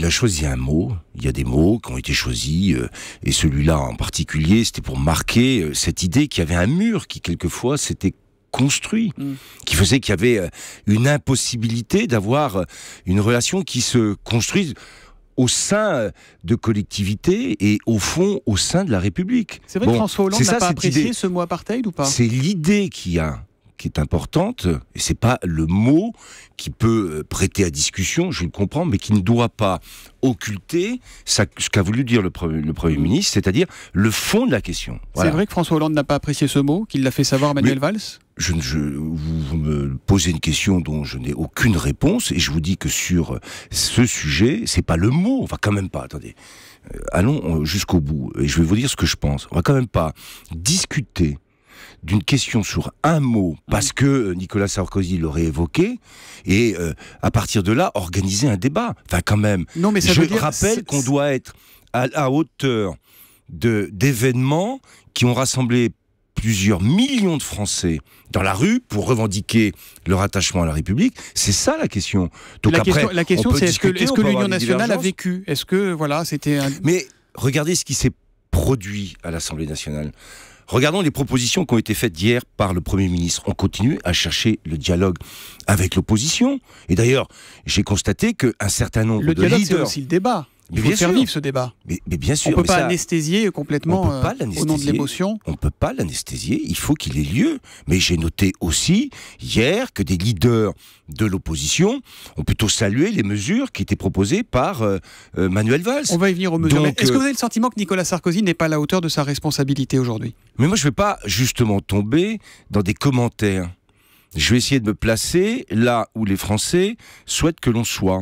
a choisi un mot. Il y a des mots qui ont été choisis, et celui-là en particulier, c'était pour marquer cette idée qu'il y avait un mur qui, quelquefois, s'était construit, qui faisait qu'il y avait une impossibilité d'avoir une relation qui se construise au sein de collectivités et au fond au sein de la République. C'est vrai que François Hollande n'a pas apprécié ce mot apartheid ou pas? C'est l'idée qui est importante, et c'est pas le mot qui peut prêter à discussion, je le comprends, mais qui ne doit pas occulter ce qu'a voulu dire le Premier ministre, c'est-à-dire le fond de la question. Voilà. C'est vrai que François Hollande n'a pas apprécié ce mot, qu'il l'a fait savoir à Manuel Valls? Vous me posez une question dont je n'ai aucune réponse, et je vous dis que sur ce sujet, c'est pas le mot, on va quand même pas, attendez, allons jusqu'au bout, et je vais vous dire ce que je pense, on va quand même pas discuter d'une question sur un mot, parce que Nicolas Sarkozy l'aurait évoqué, et à partir de là, organiser un débat. Enfin, quand même, non, mais je rappelle qu'on doit être à la hauteur d'événements qui ont rassemblé plusieurs millions de Français dans la rue pour revendiquer leur attachement à la République. C'est ça la question. Donc la question c'est est-ce que l'Union nationale a vécu? Est-ce que, voilà, c'était un... Mais regardez ce qui s'est produit à l'Assemblée nationale. Regardons les propositions qui ont été faites hier par le Premier ministre. On continue à chercher le dialogue avec l'opposition. Et d'ailleurs, j'ai constaté qu'un certain nombre de leaders... Le dialogue, c'est aussi le débat. Il faut faire vivre ce débat. Mais bien sûr. On ne peut pas anesthésier complètement au nom de l'émotion. On ne peut pas l'anesthésier, il faut qu'il ait lieu. Mais j'ai noté aussi, hier, que des leaders de l'opposition ont plutôt salué les mesures qui étaient proposées par Manuel Valls. On va y venir aux mesures. Est-ce que vous avez le sentiment que Nicolas Sarkozy n'est pas à la hauteur de sa responsabilité aujourd'hui? Mais moi, je ne vais pas justement tomber dans des commentaires. Je vais essayer de me placer là où les Français souhaitent que l'on soit.